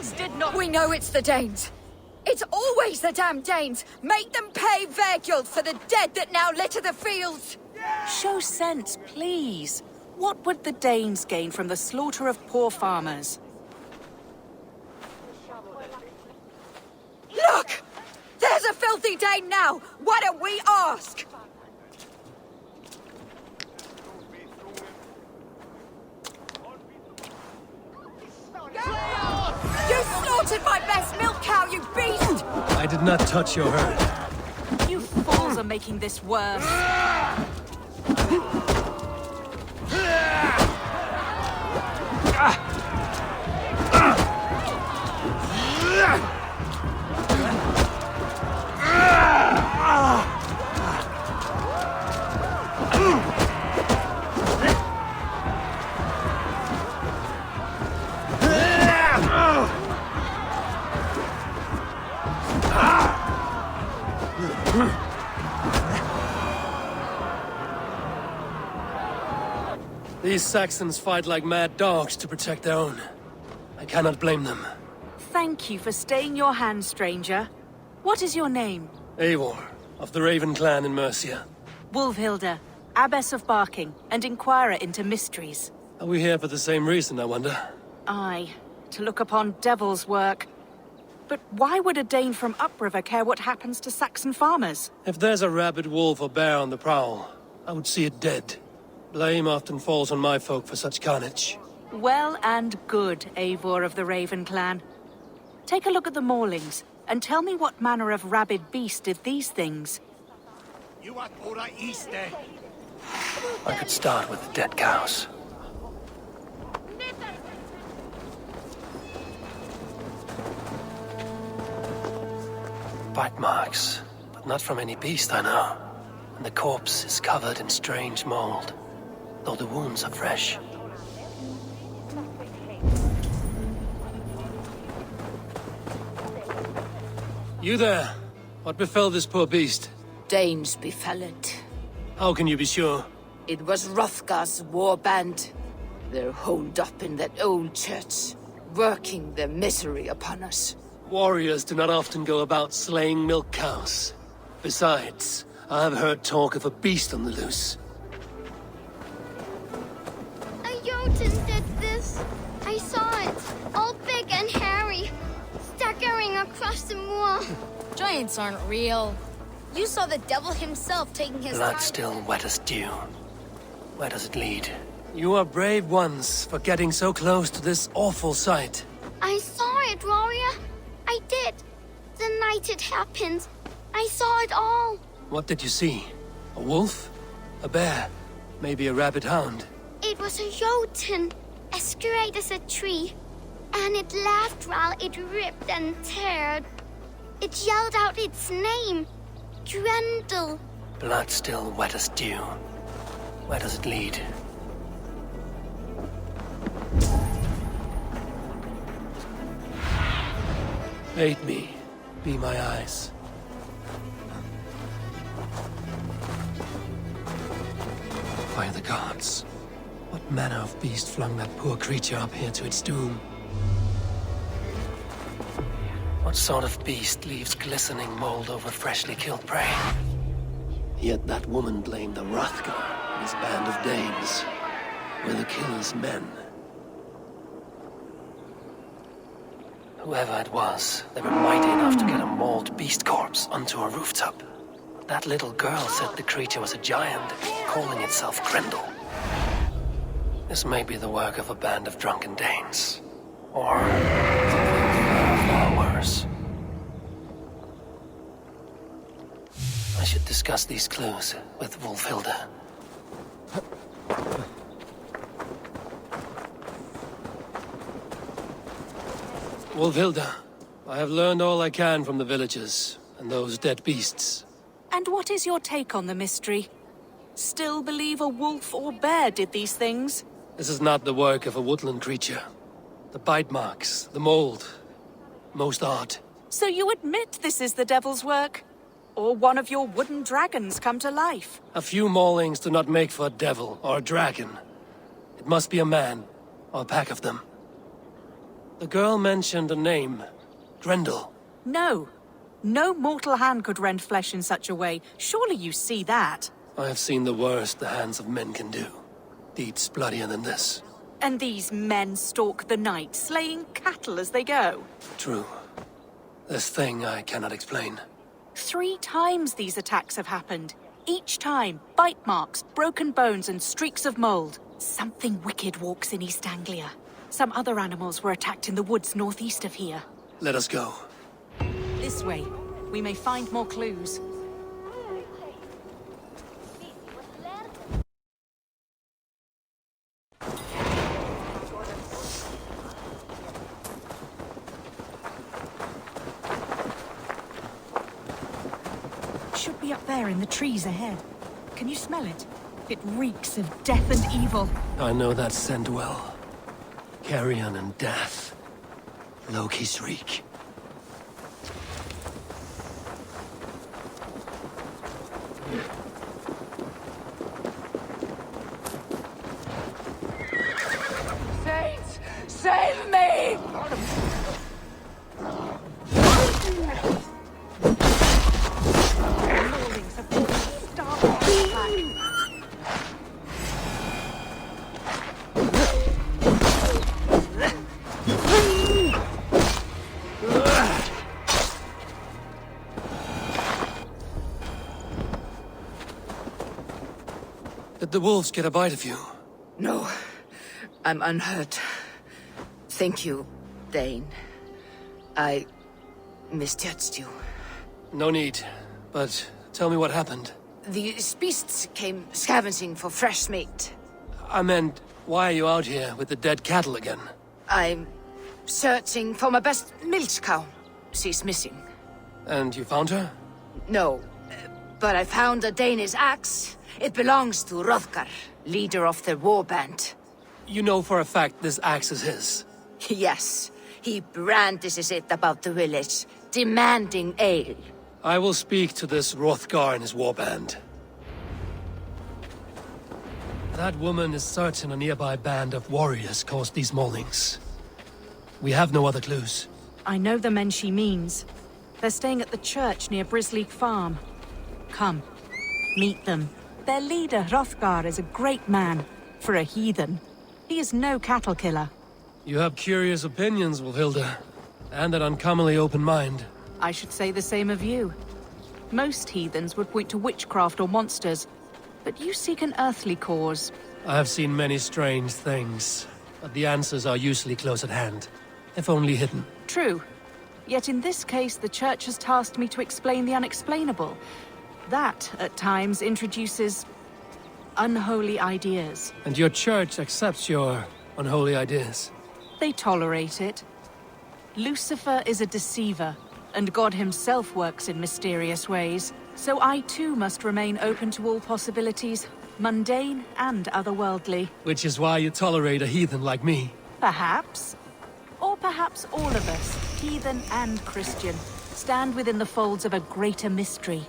Danes did not— We know it's the Danes. It's always the damn Danes. Make them pay their guilt for the dead that now litter the fields. Show sense, please. What would the Danes gain from the slaughter of poor farmers? Look! There's a filthy Dane now! Why don't we ask? You slaughtered my best milk cow, you beast! I did not touch your herd. You fools are making this worse. These Saxons fight like mad dogs to protect their own. I cannot blame them. Thank you for staying your hand, stranger. What is your name? Eivor, of the Raven clan in Mercia. Wolfhilda, Abbess of Barking, and Inquirer into Mysteries. Are we here for the same reason, I wonder? Aye, to look upon devil's work. But why would a Dane from upriver care what happens to Saxon farmers? If there's a rabid wolf or bear on the prowl, I would see it dead. Blame often falls on my folk for such carnage. Well and good, Eivor of the Raven clan. Take a look at the maulings, and tell me what manner of rabid beast did these things. I could start with the dead cows. Bite marks, but not from any beast I know. And the corpse is covered in strange mold, though the wounds are fresh. You there? What befell this poor beast? Danes befell it. How can you be sure? It was Hrothgar's war band. They're holed up in that old church, working their misery upon us. Warriors do not often go about slaying milk cows. Besides, I have heard talk of a beast on the loose. A Jotun did this. I saw it, all big and hairy, staggering across the moor. Giants aren't real. You saw the devil himself taking his Blood time. still wet as dew. Where does it lead? You are brave ones for getting so close to this awful sight. I saw it, warrior. I did. The night it happened. I saw it all. What did you see? A wolf? A bear? Maybe a rabid hound? It was a Jotun, as straight as a tree. And it laughed while it ripped and teared. It yelled out its name. Grendel. Blood still wet as dew. Where does it lead? Aid me. Be my eyes. By the gods. What manner of beast flung that poor creature up here to its doom? What sort of beast leaves glistening mold over freshly killed prey? Yet that woman blamed the Hrothgar and his band of Danes. Were the killer's men. Whoever it was, they were mighty enough to get a mauled beast corpse onto a rooftop. That little girl said the creature was a giant, calling itself Grendel. This may be the work of a band of drunken Danes. Or far worse. I should discuss these clues with Wolfhilda. Wolfhilda, I have learned all I can from the villagers and those dead beasts. And what is your take on the mystery? Still believe a wolf or bear did these things? This is not the work of a woodland creature. The bite marks, the mold, most art. So you admit this is the devil's work? Or one of your wooden dragons come to life? A few maulings do not make for a devil or a dragon. It must be a man, or a pack of them. The girl mentioned a name. Grendel. No. No mortal hand could rend flesh in such a way. Surely you see that. I have seen the worst the hands of men can do. Deeds bloodier than this. And these men stalk the night, slaying cattle as they go. True. This thing I cannot explain. 3 times these attacks have happened. Each time, bite marks, broken bones, and streaks of mold. Something wicked walks in East Anglia. Some other animals were attacked in the woods northeast of here. Let us go. This way. We may find more clues. Should be up there in the trees ahead. Can you smell it? It reeks of death and evil. I know that scent well. Carrion and death. Loki's reek. Saints, save me! Maulings have been starving back. Did the wolves get a bite of you? No, I'm unhurt. Thank you, Dane. I misjudged you. No need. But tell me what happened. These beasts came scavenging for fresh meat. I meant, why are you out here with the dead cattle again? I'm searching for my best milch cow. She's missing. And you found her? No, but I found a Danish axe. It belongs to Hrothgar, leader of the warband. You know for a fact this axe is his. Yes, he brandishes it about the village, demanding ale. I will speak to this Hrothgar and his warband. That woman is certain a nearby band of warriors caused these maulings. We have no other clues. I know the men she means. They're staying at the church near Brisleek Farm. Come, meet them. Their leader, Hrothgar, is a great man. For a heathen. He is no cattle killer. You have curious opinions, Wolfhilda. And an uncommonly open mind. I should say the same of you. Most heathens would point to witchcraft or monsters, but you seek an earthly cause. I have seen many strange things, but the answers are usually close at hand, if only hidden. True. Yet in this case, the Church has tasked me to explain the unexplainable. That, at times, introduces unholy ideas. And your church accepts your unholy ideas? They tolerate it. Lucifer is a deceiver, and God himself works in mysterious ways. So I too must remain open to all possibilities, mundane and otherworldly. Which is why you tolerate a heathen like me. Perhaps. Or perhaps all of us, heathen and Christian, stand within the folds of a greater mystery.